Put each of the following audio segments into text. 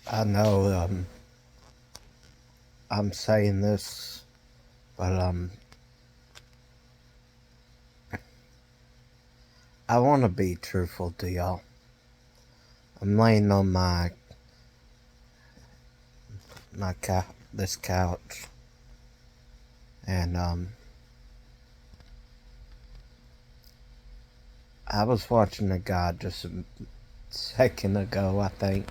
I know I'm saying this, but I want to be truthful to y'all. I'm laying on this couch, and I was watching a guy just a second ago. I think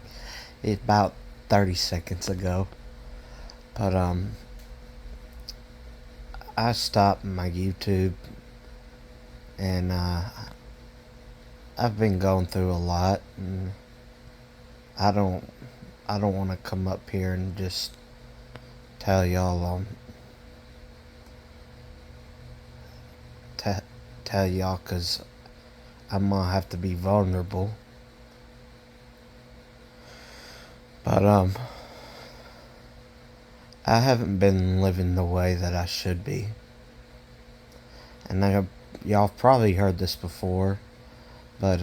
it's about 30 seconds ago, but I stopped my YouTube, and I've been going through a lot, and I don't I don't want to come up here and just tell y'all t- tell y'all because I'm gonna have to be vulnerable. But I haven't been living the way that I should be, and y'all probably heard this before, but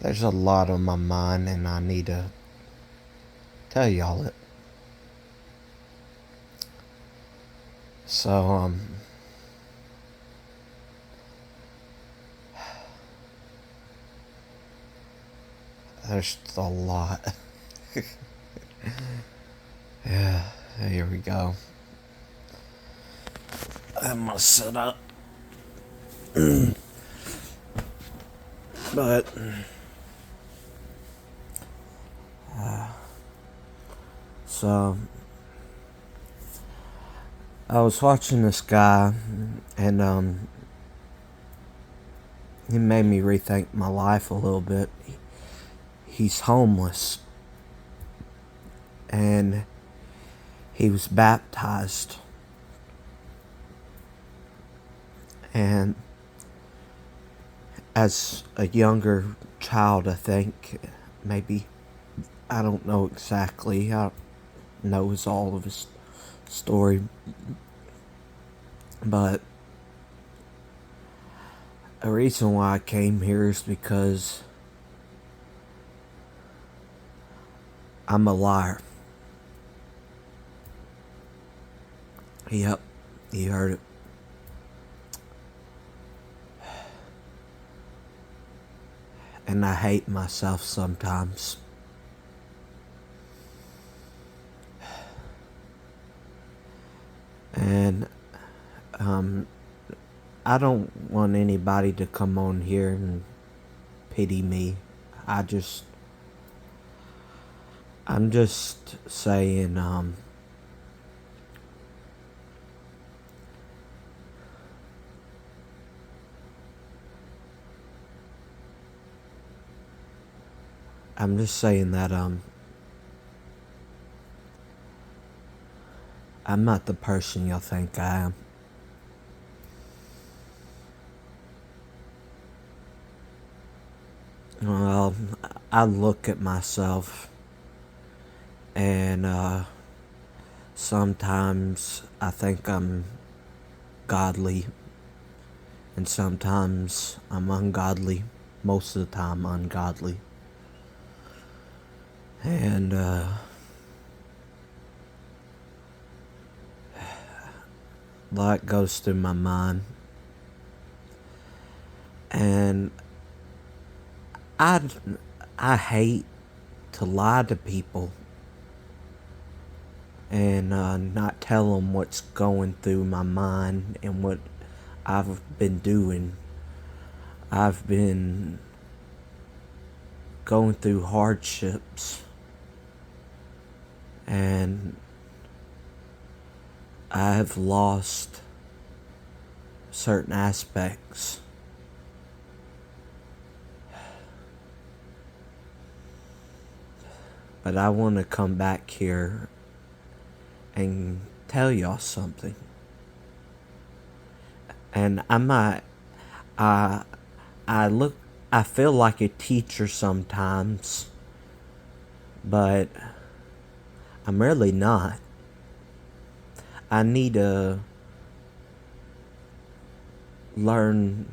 there's a lot on my mind, and I need to tell y'all it. So there's a lot. Yeah, here we go. I'm gonna sit up, but so I was watching this guy, and he made me rethink my life a little bit. He's homeless, and he was baptized, and as a younger child, I think maybe, I don't know exactly. I don't know all of his story, but the reason why I came here is because I'm a liar. Yep, you heard it. And I hate myself sometimes. And um, I don't want anybody to come on here and pity me. I just, I'm just saying, I'm just saying that I'm not the person y'all think I am. Well, I look at myself, and sometimes I think I'm godly, and sometimes I'm ungodly. Most of the time, ungodly. And a lot goes through my mind. And I, I hate to lie to people and not tell them what's going through my mind and what I've been doing. I've been going through hardships, and I have lost certain aspects. But I want to come back here and tell y'all something. And I might, I, I look, I feel like a teacher sometimes, but I'm really not. I need to learn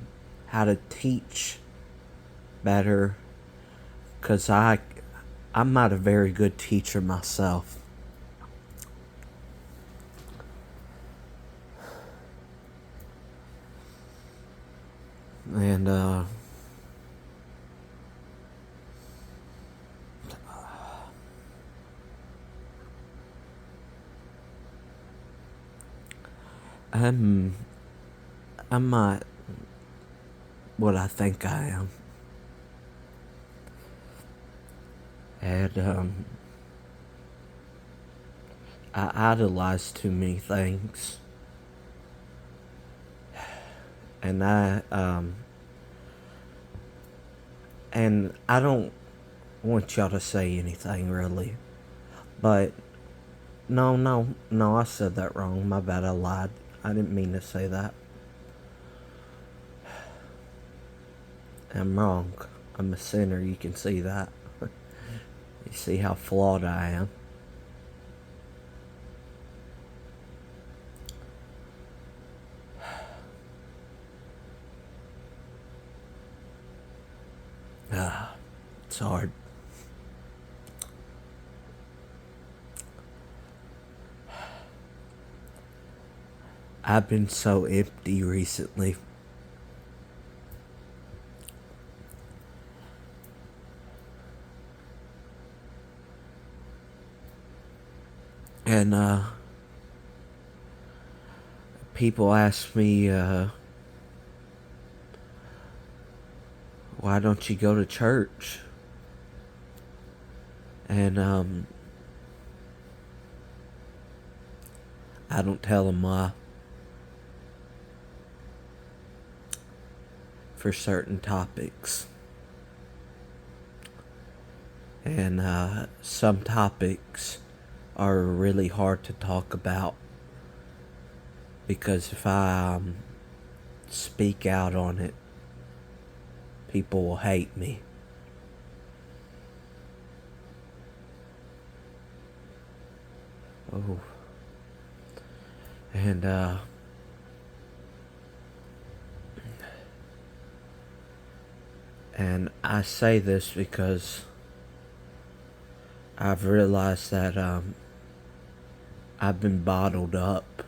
how to teach better, because I'm not a very good teacher myself. And I'm not what I think I am. And I idolize too many things. And I don't want y'all to say anything really. But no, I said that wrong. My bad, I lied. I didn't mean to say that. I'm wrong. I'm a sinner, you can see that. You see how flawed I am. It's hard. I've been so empty recently. And people ask me, why don't you go to church? And I don't tell them why. For certain topics. And some topics are really hard to talk about, because if I speak out on it, people will hate me. Oh. And I say this because I've realized that I've been bottled up.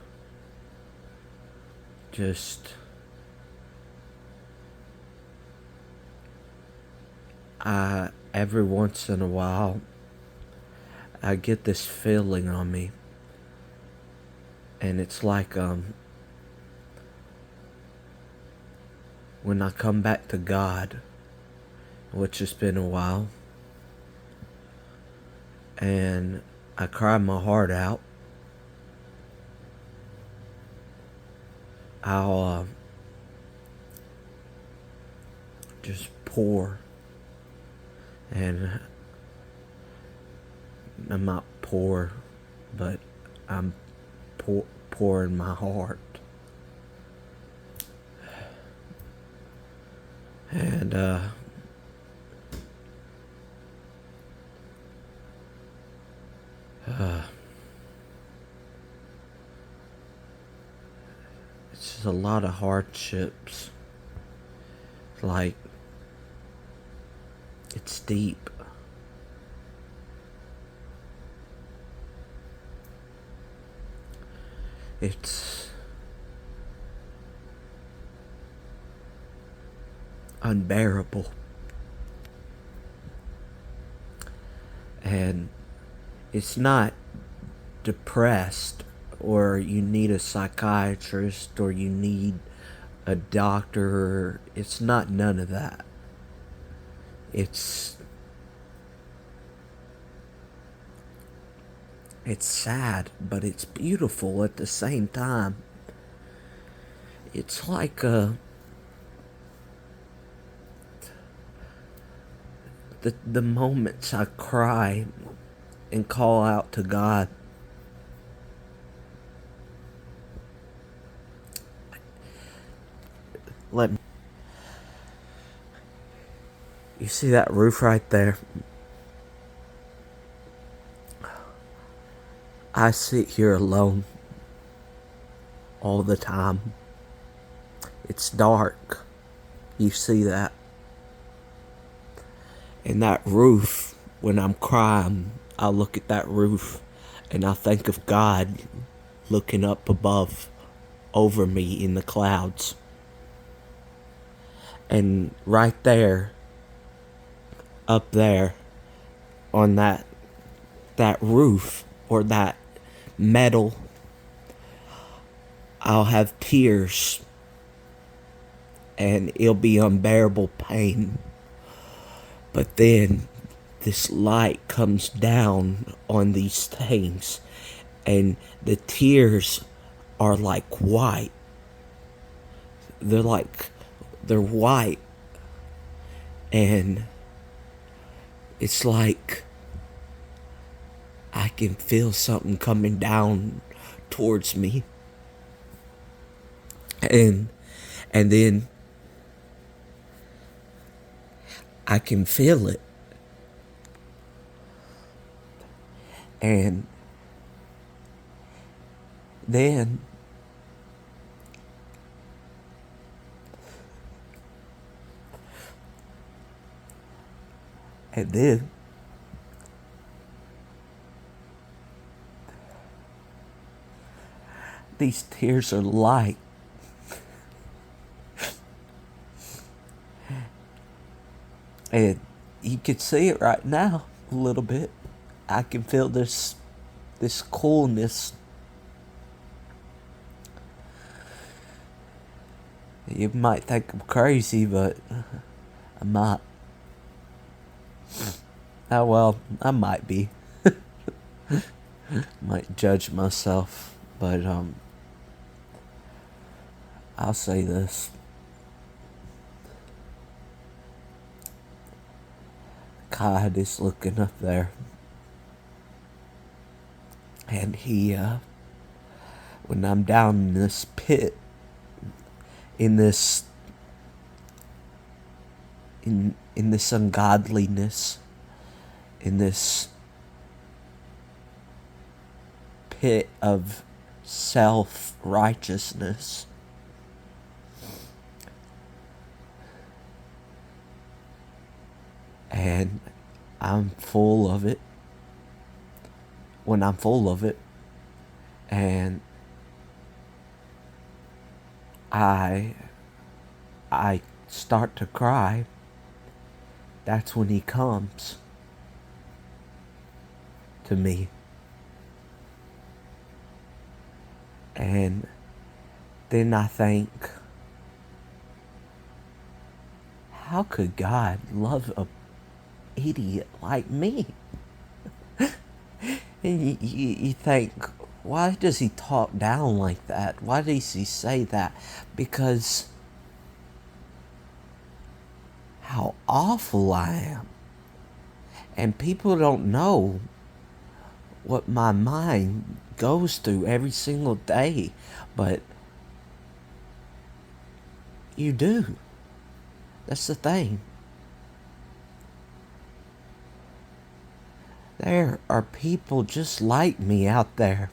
Just every once in a while I get this feeling on me, and it's like when I come back to God, which has been a while, and I cry my heart out, I'll just pour. And I'm not poor, but I'm pouring my heart. And it's just a lot of hardships. Like, it's deep. It's unbearable. And it's not depressed, or you need a psychiatrist, or you need a doctor. It's not none of that. It's sad, but it's beautiful at the same time. It's like the moments I cry and call out to God. You see that roof right there? I sit here alone all the time. It's dark. You see that? And that roof, when I'm crying, I look at that roof and I think of God looking up above over me in the clouds. And right there, up there, on that roof or that metal, I'll have tears and it'll be unbearable pain. But then this light comes down on these things and the tears are like white. They're white, and it's like I can feel something coming down towards me. And then I can feel it. And then these tears are light. And you can see it right now a little bit. I can feel this coolness. You might think I'm crazy, but I'm not. Oh well, I might be. Might judge myself, but I'll say this. God is looking up there. And he, when I'm down in this pit, in this ungodliness, in this pit of self-righteousness, and I'm full of it. When I'm full of it, and I start to cry, that's when he comes to me. And then I think, how could God love a idiot like me? And you think, why does he talk down like that? Why does he say that? Because how awful I am. And people don't know what my mind goes through every single day. But you do. That's the thing. There are people just like me out there.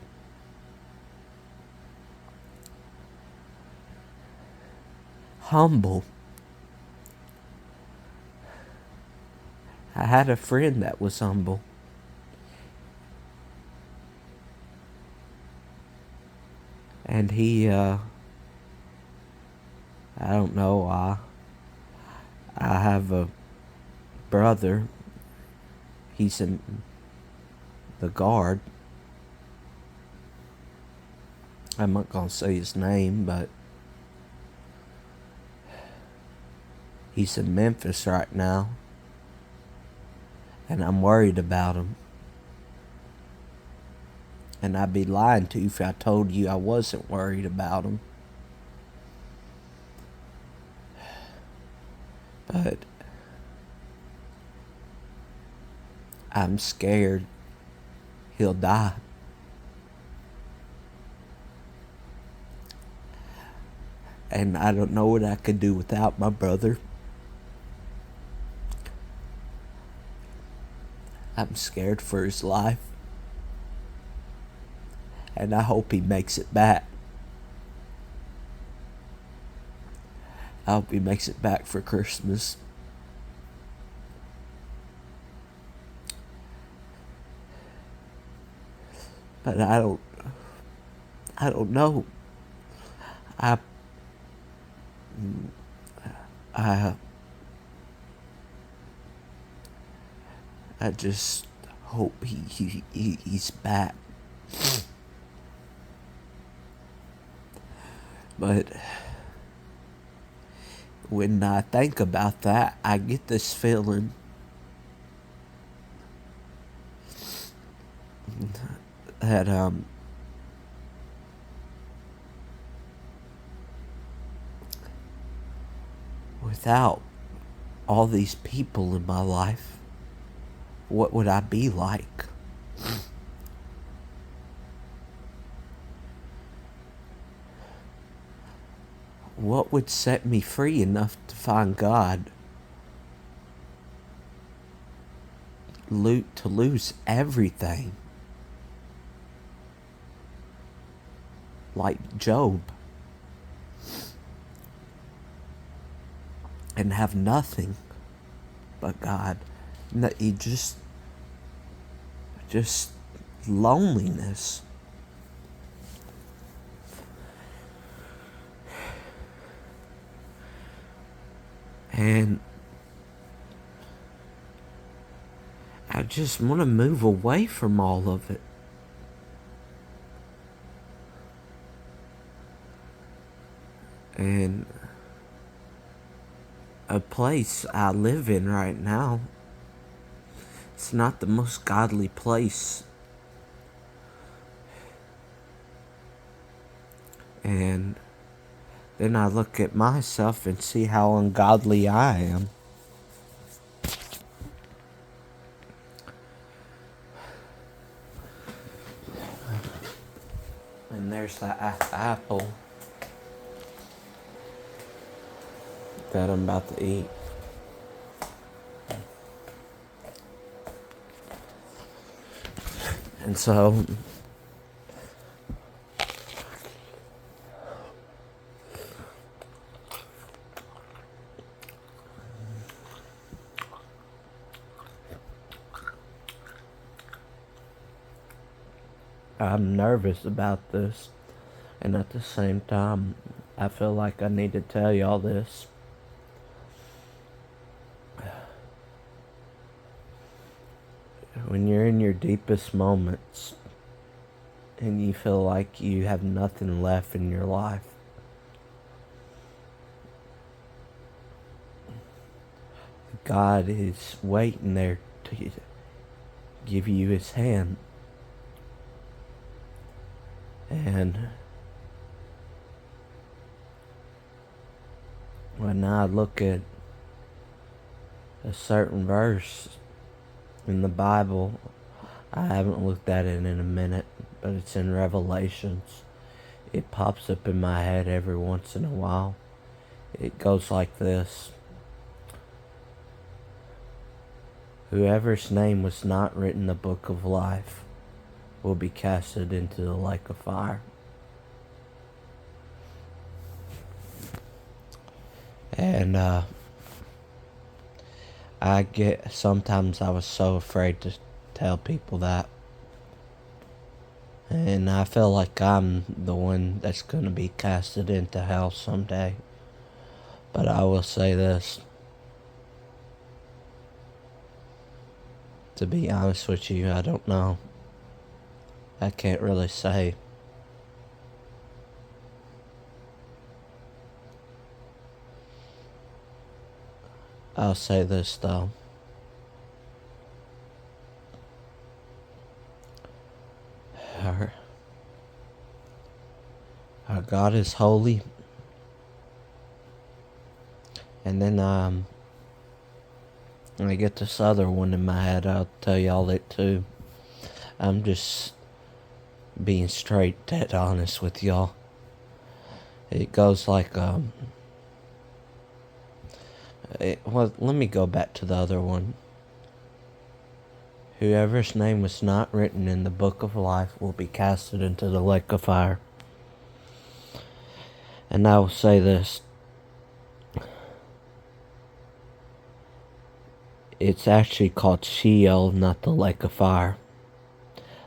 Humble. I had a friend that was humble. And he, I don't know, I have a brother. He's in the guard. I'm not gonna say his name, but he's in Memphis right now. And I'm worried about him. And I'd be lying to you if I told you I wasn't worried about him. But I'm scared he'll die. And I don't know what I could do without my brother. I'm scared for his life. And I hope he makes it back. I hope he makes it back for Christmas. But I don't know. I I I just hope he's back. But when I think about that, I get this feeling that without all these people in my life, what would I be like? What would set me free enough to find God? To lose everything. Like Job. And have nothing but God. You just loneliness. And I just want to move away from all of it. And a place I live in right now, it's not the most godly place. And then I look at myself and see how ungodly I am. And there's that apple that I'm about to eat. And so I'm nervous about this. And at the same time, I feel like I need to tell y'all this. When you're in your deepest moments and you feel like you have nothing left in your life, God is waiting there to give you his hand. And when I look at a certain verse in the Bible, I haven't looked at it in a minute, but it's in Revelations. It pops up in my head every once in a while. It goes like this. Whoever's name was not written in the book of life will be casted into the lake of fire. And sometimes I was so afraid to tell people that. And I feel like I'm the one that's going to be casted into hell someday. But I will say this. To be honest with you, I don't know. I can't really say. I'll say this though. Our God is holy. And then when I get this other one in my head, I'll tell y'all it too. I'm just being straight dead honest with y'all. It goes like well, let me go back to the other one. Whoever's name was not written in the book of life will be casted into the lake of fire. And I will say this. It's actually called Sheol, not the lake of fire.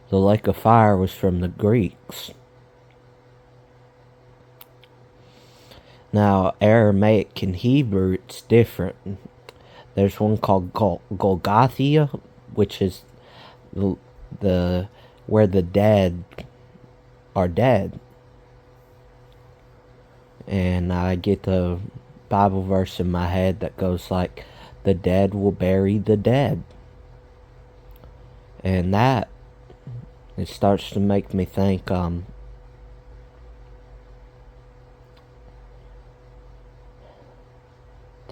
The lake of fire was from the Greeks. Now, Aramaic and Hebrew, it's different. There's one called Golgotha, which is the where the dead are dead. And I get the Bible verse in my head that goes like, the dead will bury the dead. And that, it starts to make me think, the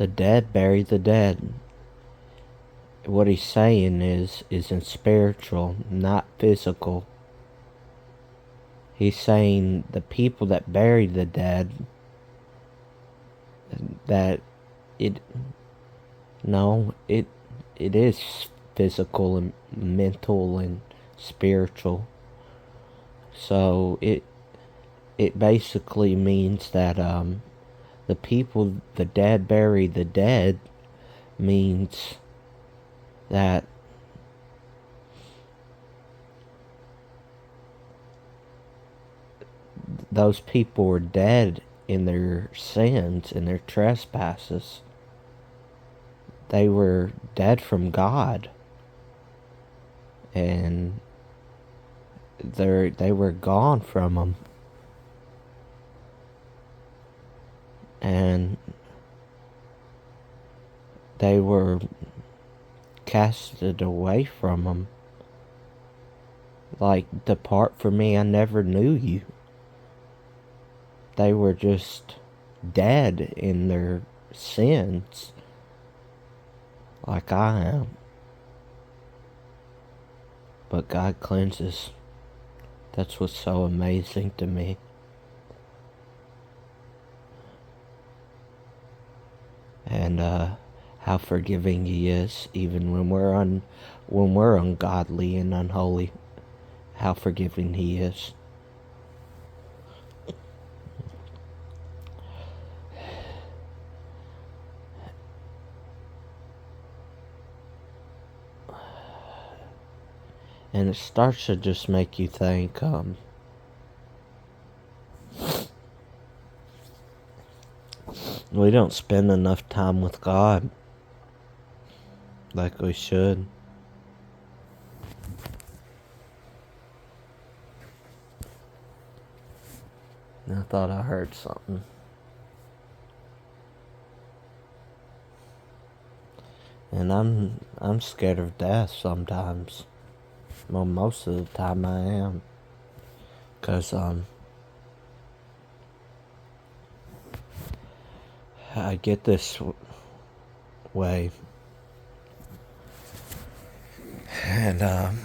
dead bury the dead. What he's saying is in spiritual, not physical. He's saying the people that bury the dead, that it is physical and mental and spiritual. So it basically means that the people, the dead bury the dead, means that those people were dead in their sins and their trespasses. They were dead from God, and they were gone from Him, and they were casted away from Him. Like, depart from me, I never knew you. They were just dead in their sins, like I am. But God cleanses. That's what's so amazing to me. And how forgiving He is, even when we're ungodly and unholy. How forgiving He is. And it starts to just make you think, we don't spend enough time with God like we should. I thought I heard something. And I'm scared of death sometimes. Well, most of the time I am. 'Cause I get this way. And I'm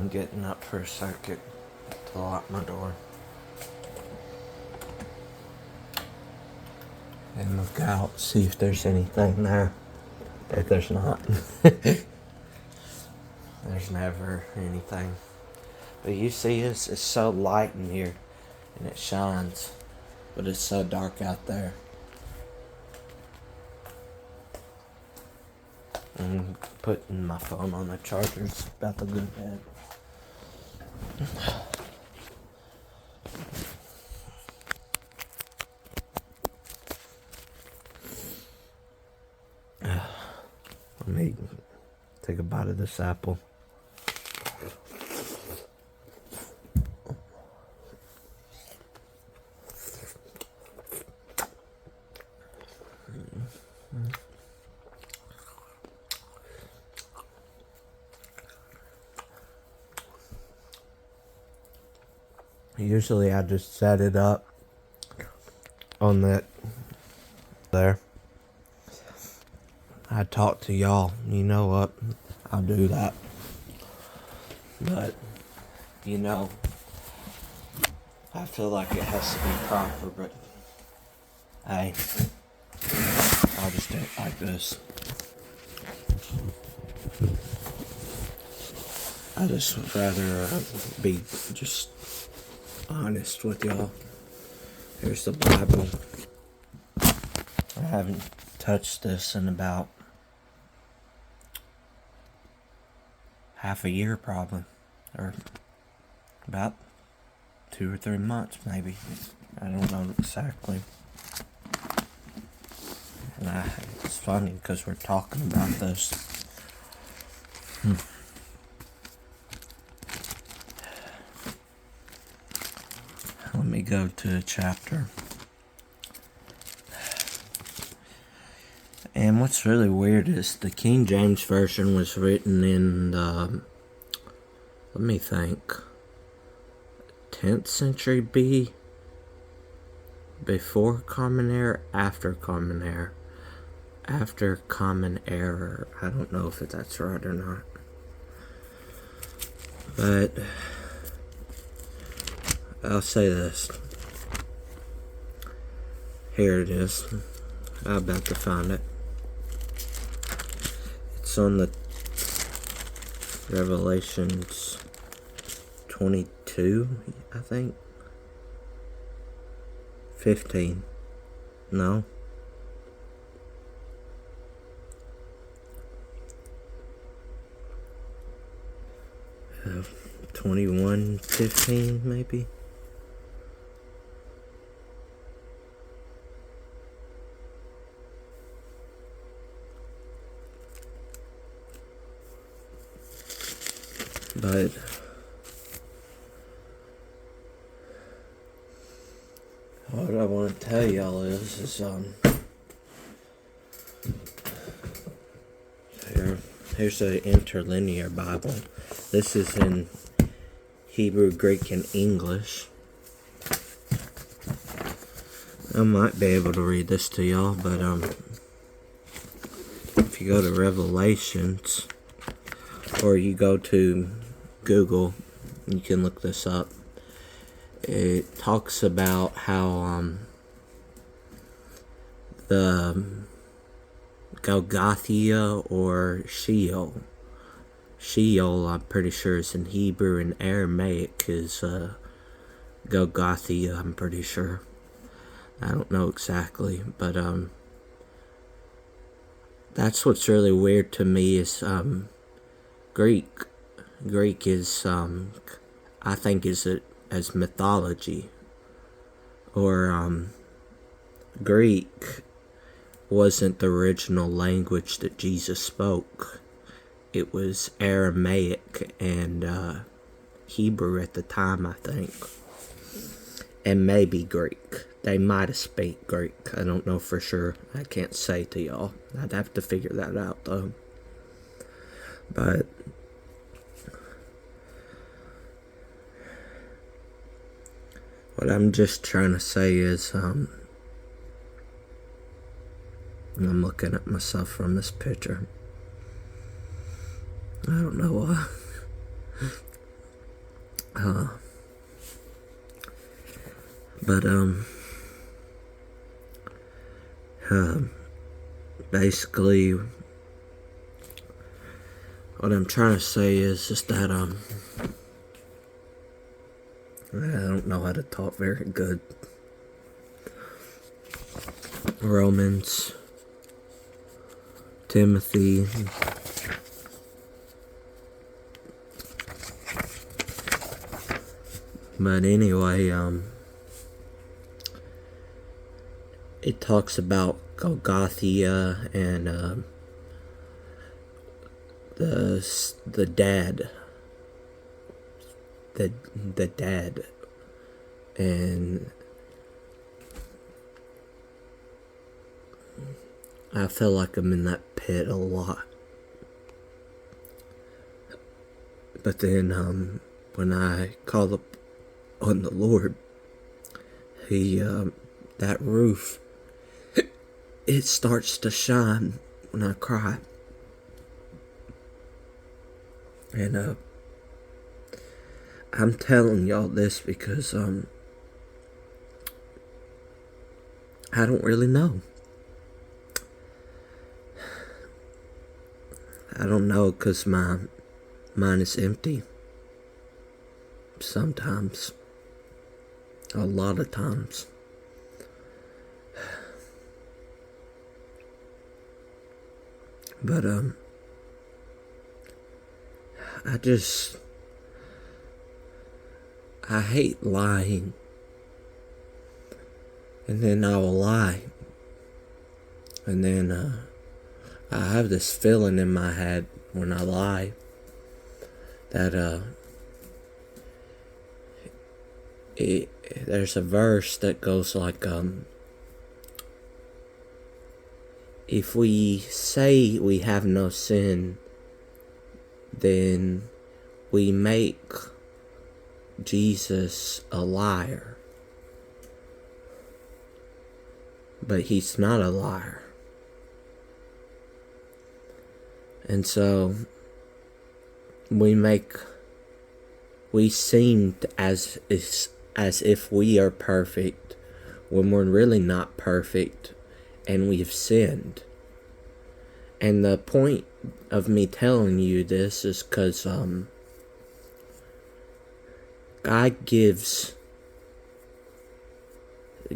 getting up for a second to lock my door. And look out, see if there's anything there. If there's not. There's never anything. But you see, it's so light in here. And it shines. But it's so dark out there. I'm putting my phone on the charger. It's about to go dead. Let me take a bite of this apple. Usually I just set it up on that there. I talk to y'all. You know what? I'll do that. But, you know, I feel like it has to be proper, but hey, I'll just do it like this. I just would rather be just honest with y'all. Here's the Bible. haven't touched this in about half a year probably, or about 2 or 3 months maybe. I don't know exactly. And it's funny because we're talking about this. Let me go to a chapter. And what's really weird is the King James Version was written in the, let me think, 10th century B, before Common Era, after Common Era. After Common Era. I don't know if that's right or not. But I'll say this. Here it is. I'm about to find it. It's on the Revelations 22, I think. 15. No. 21:15 maybe. But what I want to tell y'all is here's the interlinear Bible. This is in Hebrew, Greek, and English. I might be able to read this to y'all, but if you go to Revelations, or you go to Google, you can look this up. It talks about how the Golgotha or Sheol, I'm pretty sure is in Hebrew, and Aramaic is Golgotha, I'm pretty sure. I don't know exactly, but that's what's really weird to me is Greek. Greek is I think is it as mythology, or Greek wasn't the original language that Jesus spoke. It was Aramaic and Hebrew at the time, I think. And maybe Greek. They might have speak Greek. I don't know for sure. I can't say to y'all. I'd have to figure that out though. But what I'm just trying to say is I'm looking at myself from this picture. I don't know why. But basically what I'm trying to say is just that I don't know how to talk very good. Romans, Timothy, but anyway, it talks about Golgotha and the dad, the dad, and I feel like I'm in that pit a lot. But then when I call up on the Lord, He that roof, it starts to shine when I cry. And I'm telling y'all this because I don't really know. I don't know because my mind is empty. Sometimes. A lot of times. But I just I hate lying. And then I will lie. And then I have this feeling in my head when I lie that there's a verse that goes like if we say we have no sin, then we make Jesus a liar. But he's not a liar. And so we seem as if we are perfect when we're really not perfect and we've sinned. And the point of me telling you this is because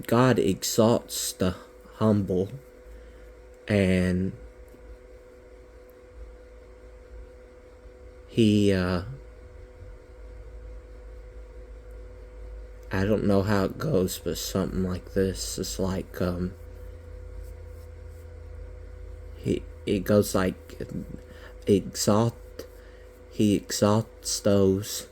God exalts the humble, and he I don't know how it goes, but something like this. It's like it goes like he exalts those,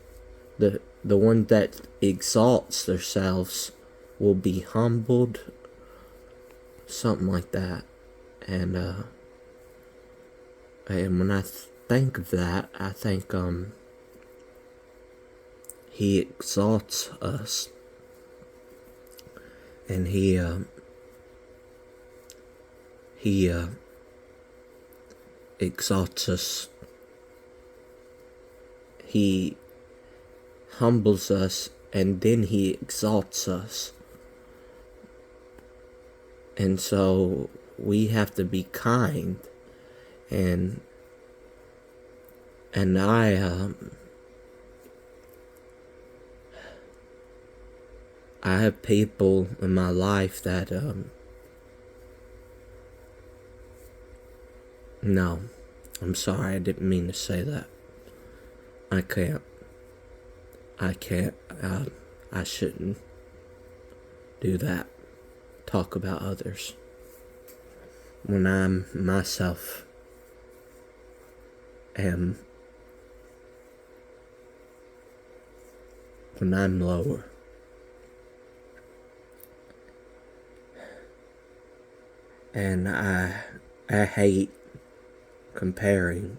the one that exalts themselves will be humbled, something like that. And when I think of that, I think he exalts us, and he exalts us. He humbles us, and then he exalts us. And so we have to be kind, and I have people in my life that no, I'm sorry, I didn't mean to say that. I can't. I shouldn't do that. Talk about others when I'm myself am when I'm lower. And I hate comparing,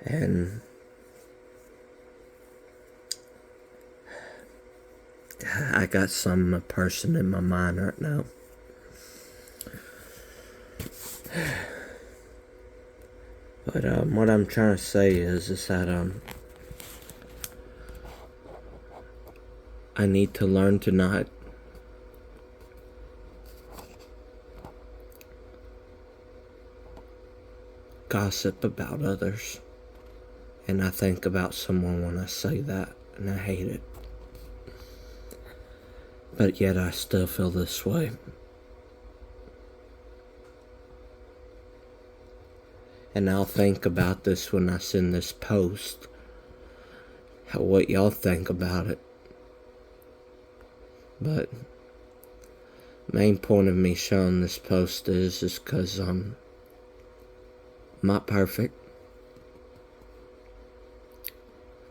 and I got some person in my mind right now. But what I'm trying to say is that I need to learn to not gossip about others. And I think about someone when I say that, and I hate it. But yet I still feel this way. And I'll think about this when I send this post, what y'all think about it. But main point of me showing this post is because I'm not perfect.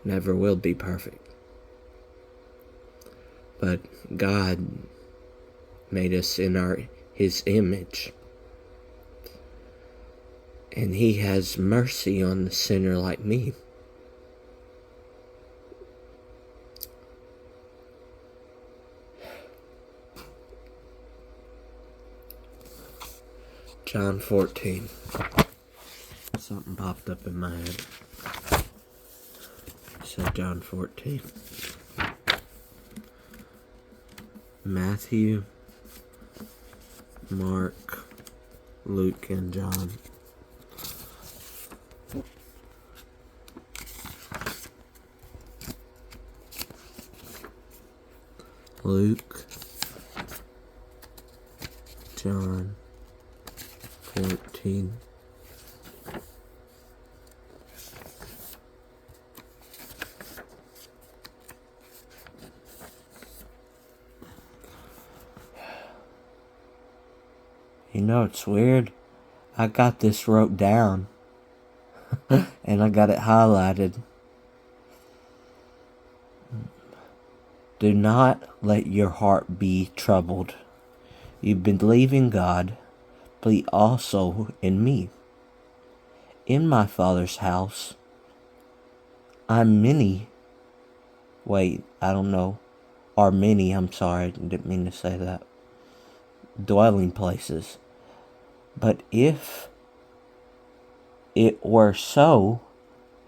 Never will be perfect. But God made us in His image. And He has mercy on the sinner like me. John 14. Something popped up in my head. So John 14. Matthew, Mark, Luke, and John. Luke, John 14. It's weird. I got this wrote down. And I got it highlighted. Do not let your heart be troubled. You believe in God, believe also in me. In my Father's house, are many, I'm sorry, I didn't mean to say that, dwelling places. But if it were so,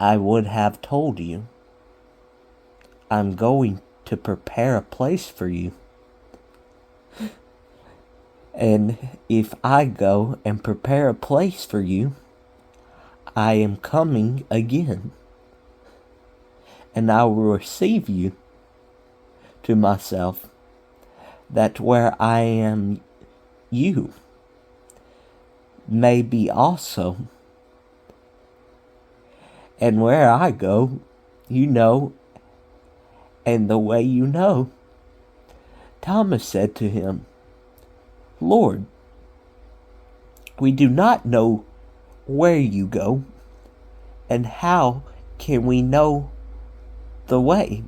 I would have told you. I'm going to prepare a place for you. And if I go and prepare a place for you, I am coming again. And I will receive you to myself, that where I am, you may be also. And where I go, you know, and the way you know. Thomas said to him, Lord, we do not know where you go, and how can we know the way?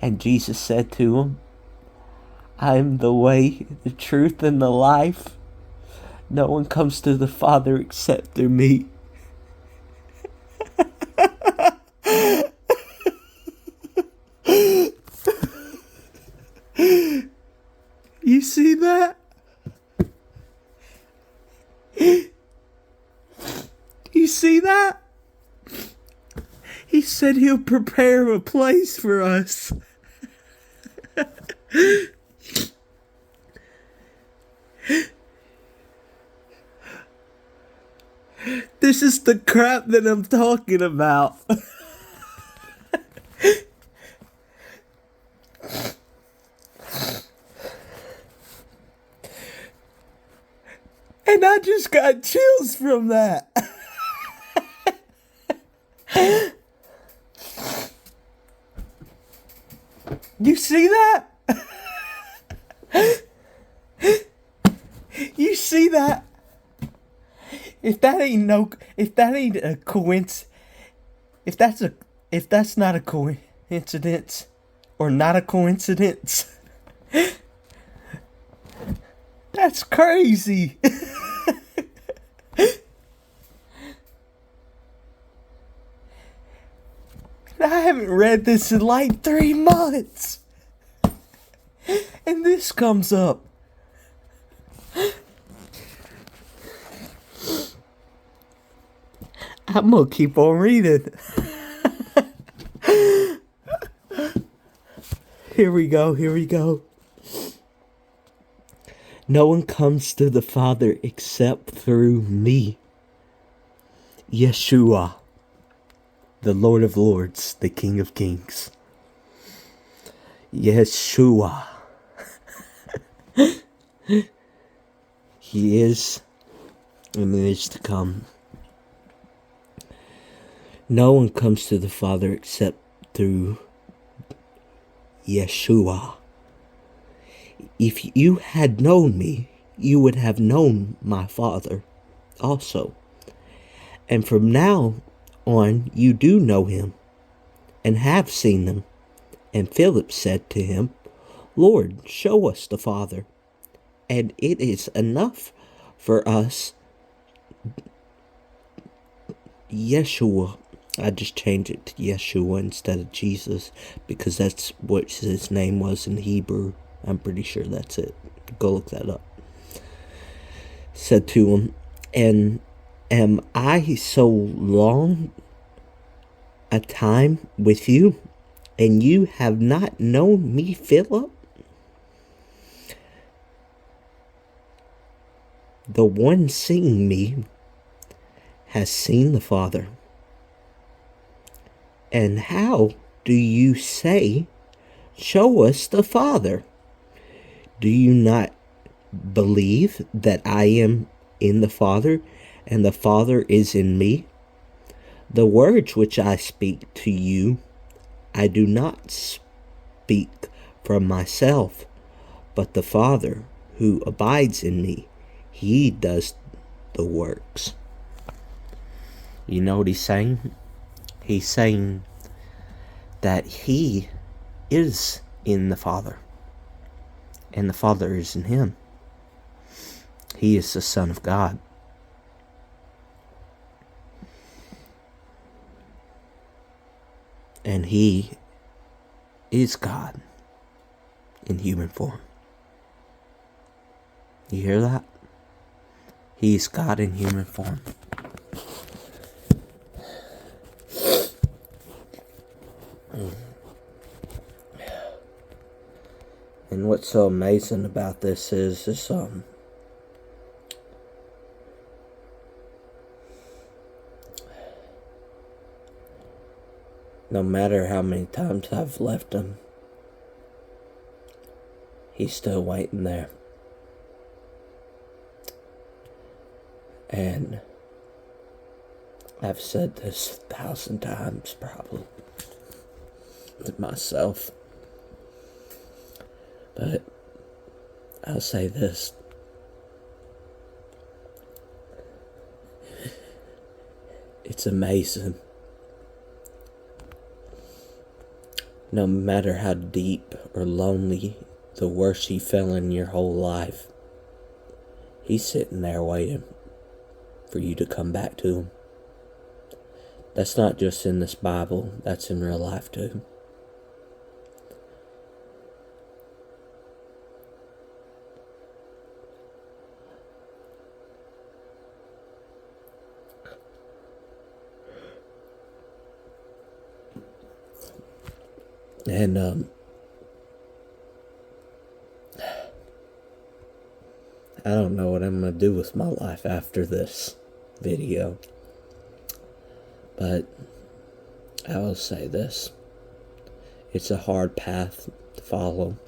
And Jesus said to him, I am the way, the truth, and the life. No one comes to the Father except through me. You see that? You see that? He said he'll prepare a place for us. This is the crap that I'm talking about. And I just got chills from that. You see that? You see that? If that ain't a coincidence, if that's not a coincidence, or not a coincidence, that's crazy. I haven't read this in like 3 months. And this comes up. I'm gonna keep on reading. Here we go. No one comes to the Father except through me. Yeshua, the Lord of Lords, the King of Kings. Yeshua. He is and is to come. No one comes to the Father except through Yeshua. If you had known me, you would have known my Father also. And from now on, you do know him and have seen him. And Philip said to him, Lord, show us the Father, and it is enough for us. Yeshua. I just changed it to Yeshua instead of Jesus, because that's what his name was in Hebrew. I'm pretty sure that's it. Go look that up. Said to him, and am I so long a time with you, and you have not known me, Philip? The one seeing me has seen the Father. And how do you say, show us the Father? Do you not believe that I am in the Father, and the Father is in me? The words which I speak to you, I do not speak from myself, but the Father who abides in me, He does the works. You know what he's saying? He's saying that he is in the Father, and the Father is in him. He is the Son of God. And he is God in human form. You hear that? He is God in human form. And what's so amazing about this is no matter how many times I've left him, he's still waiting there. And I've said this 1,000 times probably to myself, but I'll say this. It's amazing. No matter how deep or lonely, the worst you feel in your whole life, he's sitting there waiting for you to come back to him. That's not just in this Bible, that's in real life too. And I don't know what I'm going to do with my life after this video, but I will say this. It's a hard path to follow,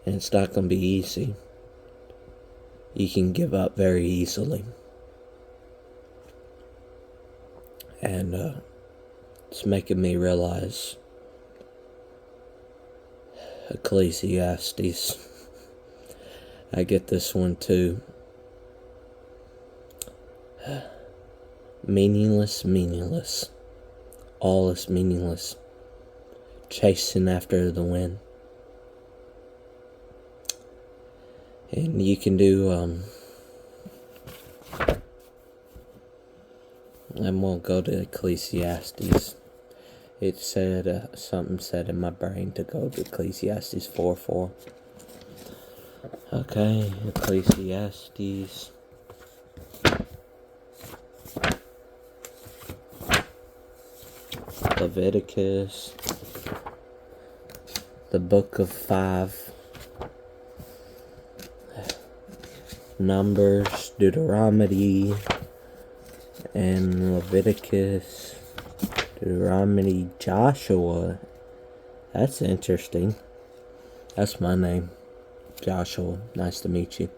and it's not going to be easy. You can give up very easily, and it's making me realize Ecclesiastes. I get this one too. Meaningless. All is meaningless. Chasing after the wind. And you can do, I won't go to Ecclesiastes. It said, something said in my brain to go to Ecclesiastes 4:4. Okay, Ecclesiastes. Leviticus. The book of 5. Numbers, Deuteronomy, and Leviticus. Deuteronomy, Joshua. That's interesting. That's my name. Joshua. Nice to meet you.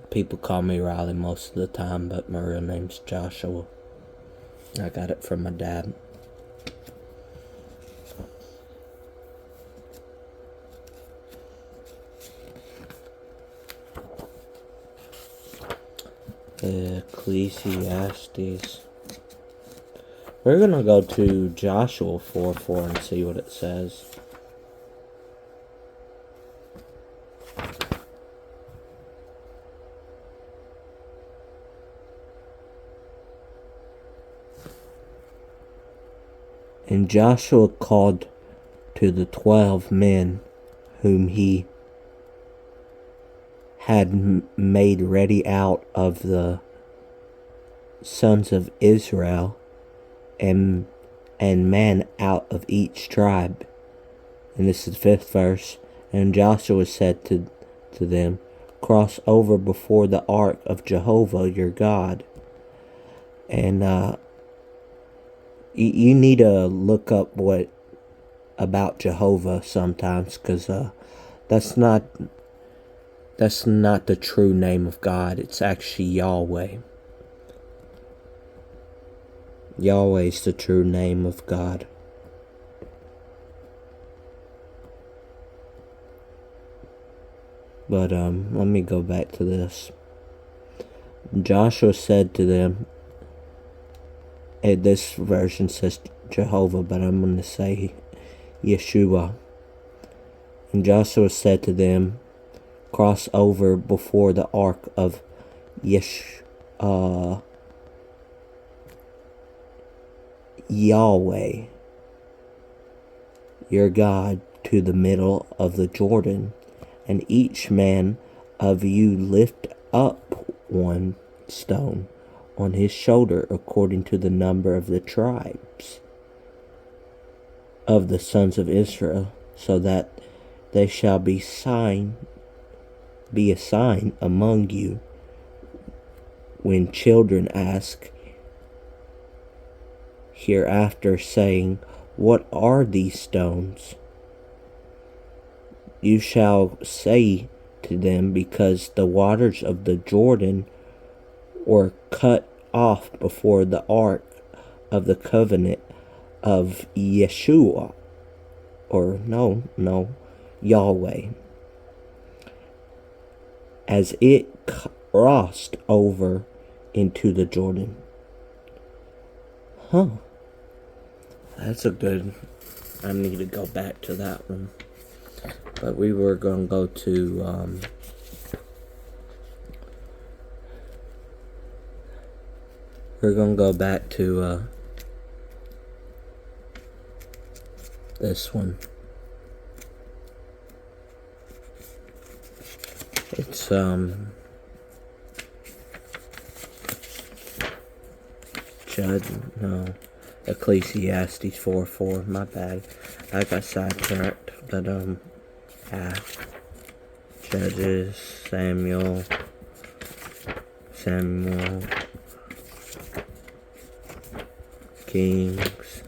People call me Riley most of the time, but my real name's Joshua. I got it from my dad. Ecclesiastes. We're gonna go to Joshua 4:4 and see what it says. And Joshua called to the 12 men whom he had made ready out of the sons of Israel, and man out of each tribe. And this is the 5th verse. And Joshua said to them, cross over before the ark of Jehovah your God. And you need to look up what about Jehovah sometimes, because that's not the true name of God. It's actually Yahweh. Yahweh is the true name of God. But let me go back to this. Joshua said to them, and this version says Jehovah, but I'm going to say Yeshua. And Joshua said to them, cross over before the ark of Yahweh, your God, to the middle of the Jordan, and each man of you lift up one stone on his shoulder according to the number of the tribes of the sons of Israel, so that they shall be a sign among you when children ask hereafter, saying, what are these stones? You shall say to them, because the waters of the Jordan were cut off before the ark of the covenant of Yeshua, or Yahweh, as it crossed over into the Jordan. That's a good, I need to go back to that one. But we were going to go to, we're going to go back to, this one. It's, Ecclesiastes 4:4, my bad. I got sidetracked, but, Judges, Samuel, Kings,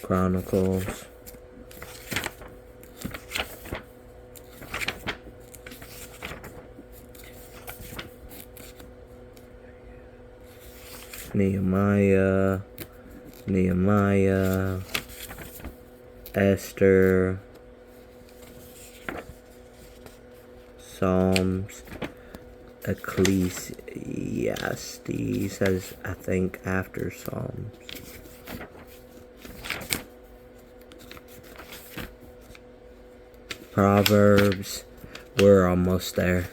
Chronicles, Nehemiah, Esther, Psalms, Ecclesiastes, as I think after Psalms. Proverbs, we're almost there.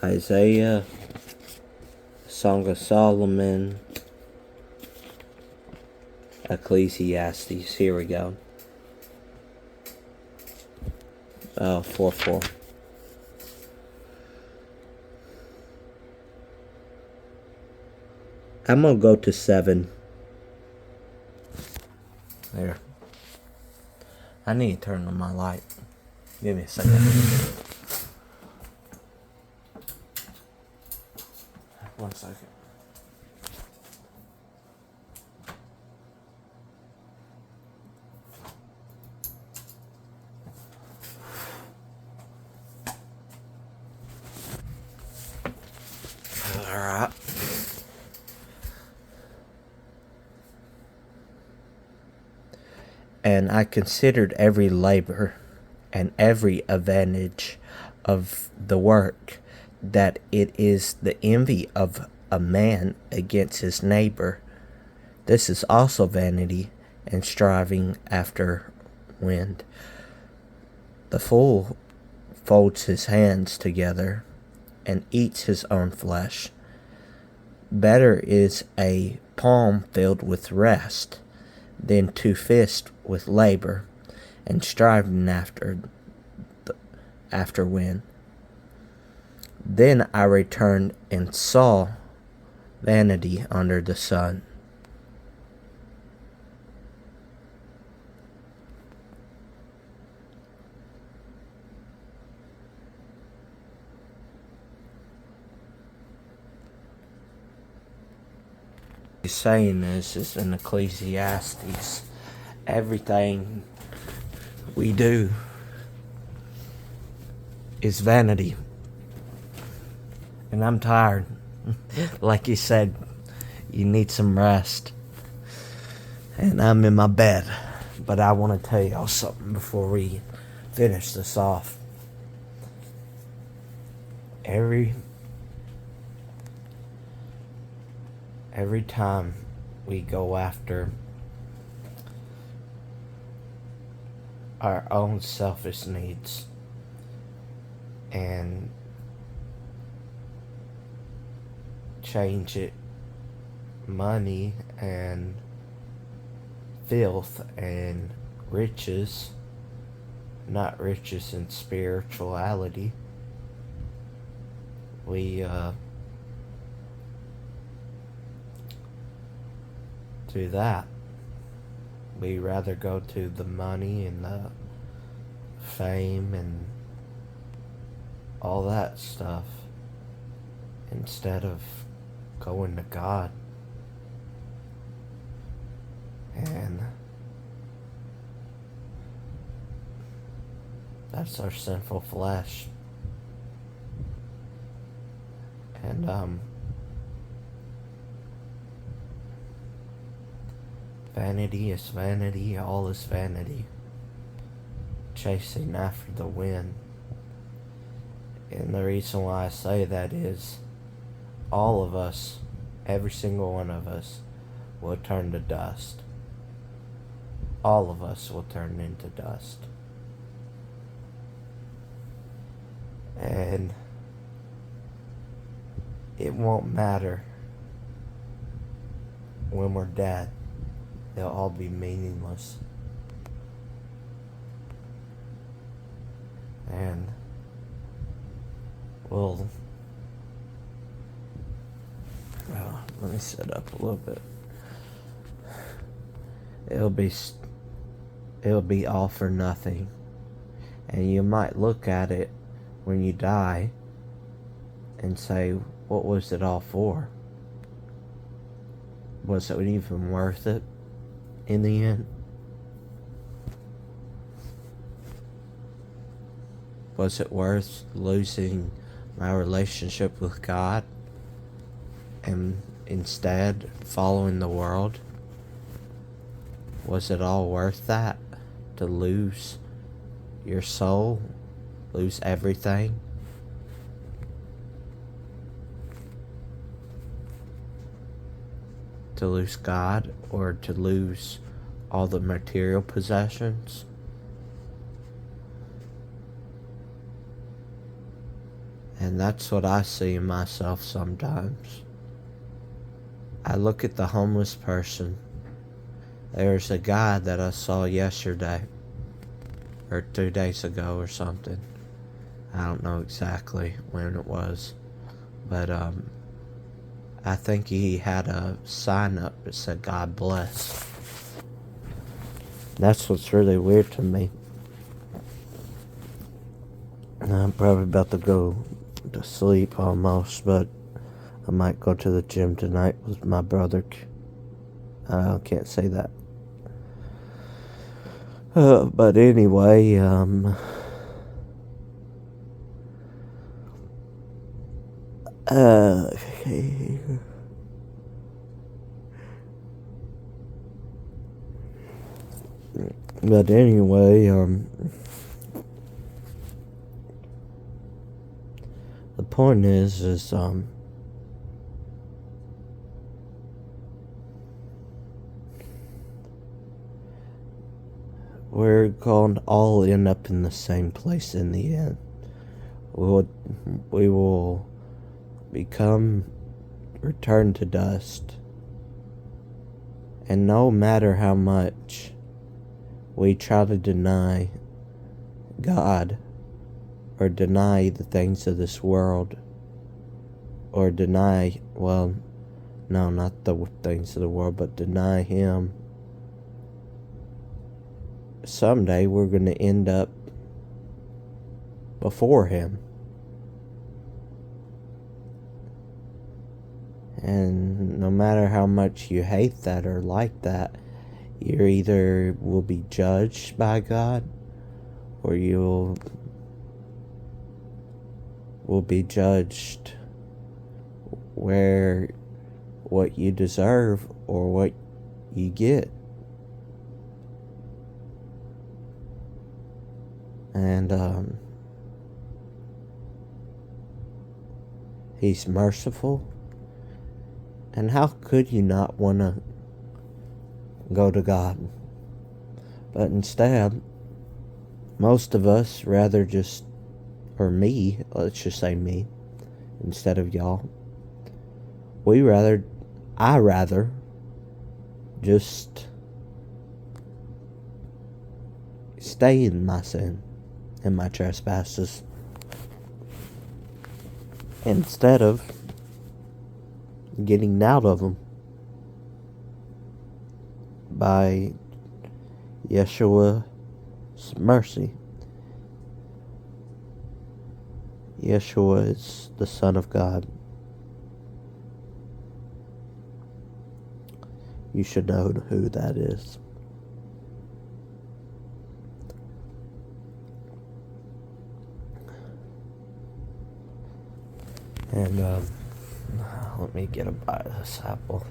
Isaiah, Song of Solomon, Ecclesiastes, here we go. 4:4. I'm gonna go to 7. There. I need to turn on my light. Give me a second. 1 second. Alright. And I considered every labor and every advantage of the work, that it is the envy of a man against his neighbor. This is also vanity and striving after wind. The fool folds his hands together and eats his own flesh. Better is a palm filled with rest than 2 fists with labor and striving after wind. Then I returned and saw vanity under the sun. He's saying this is in Ecclesiastes. Everything we do is vanity. And I'm tired. Like you said, you need some rest. And I'm in my bed. But I want to tell y'all something before we finish this off. Every time we go after our own selfish needs and change it money and filth and riches, not riches and spirituality, we do that. We rather go to the money and the fame and all that stuff instead of going to God. And that's our sinful flesh. And vanity is vanity, all is vanity, chasing after the wind. And the reason why I say that is all of us, every single one of us, will turn to dust. All of us will turn into dust. And it won't matter when we're dead. They'll all be meaningless. And well, let me set up a little bit. It'll be all for nothing. And you might look at it when you die and say, what was it all for? Was it even worth it in the end? Was it worth losing my relationship with God and instead following the world? Was it all worth that? To lose your soul? Lose everything? To lose God, or to lose all the material possessions? And that's what I see in myself sometimes. I look at the homeless person. There's a guy that I saw yesterday, or 2 days ago or something. I don't know exactly when it was, but I think he had a sign up that said God bless. That's what's really weird to me. I'm probably about to go to sleep almost, but I might go to the gym tonight with my brother. I can't say that. But anyway, but anyway, the point is, we're going to all end up in the same place in the end. We will return to dust. And no matter how much we try to deny God, or deny the things of this world, or deny, well, no, not the things of the world, but deny Him, someday we're going to end up before Him. And no matter how much you hate that or like that, you either will be judged by God, or you will be judged where what you deserve or what you get. And He's merciful. And how could you not want to go to God? But instead, most of us rather just, or me, let's just say me, instead of y'all, I rather just stay in my sin and my trespasses instead of getting out of them by Yeshua's mercy. Yeshua is the Son of God. You should know who that is. And let me get a bite of this apple.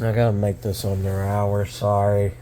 I gotta make this under hour, sorry.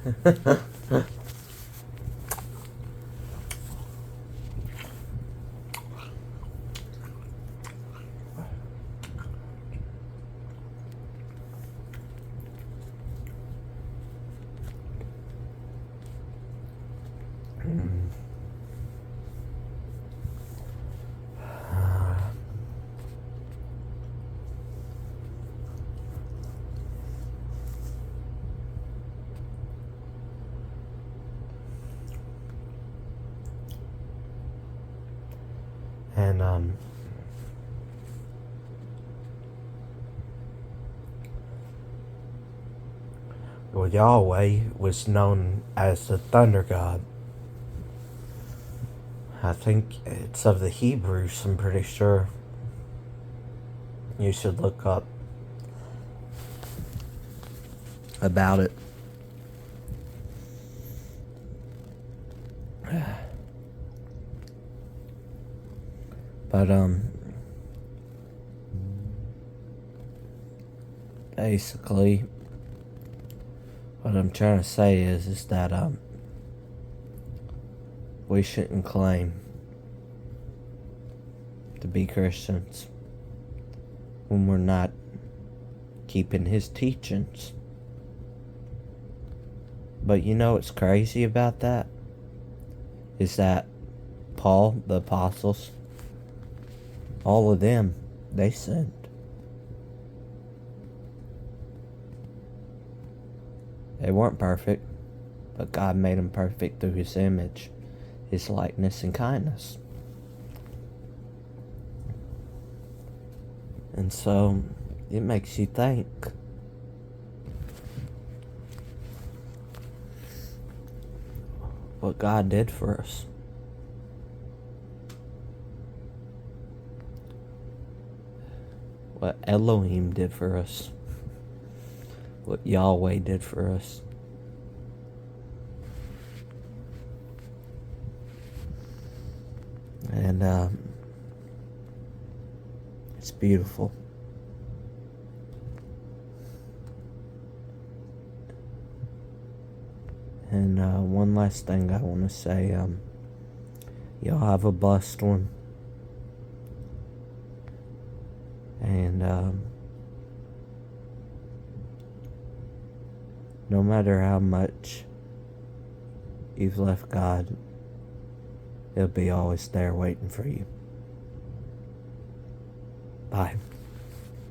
And well, Yahweh was known as the thunder god. I think it's of the Hebrews, I'm pretty sure. You should look up about it. But basically what I'm trying to say is that we shouldn't claim to be Christians when we're not keeping his teachings. But you know what's crazy about that? Is that Paul, the apostles, all of them, they sinned. They weren't perfect, but God made them perfect through his image, his likeness, and kindness. And so, it makes you think. What God did for us. What Elohim did for us. What Yahweh did for us. And it's beautiful. And one last thing I want to say, y'all have a blessed one. And no matter how much you've left God, he'll be always there waiting for you. Bye.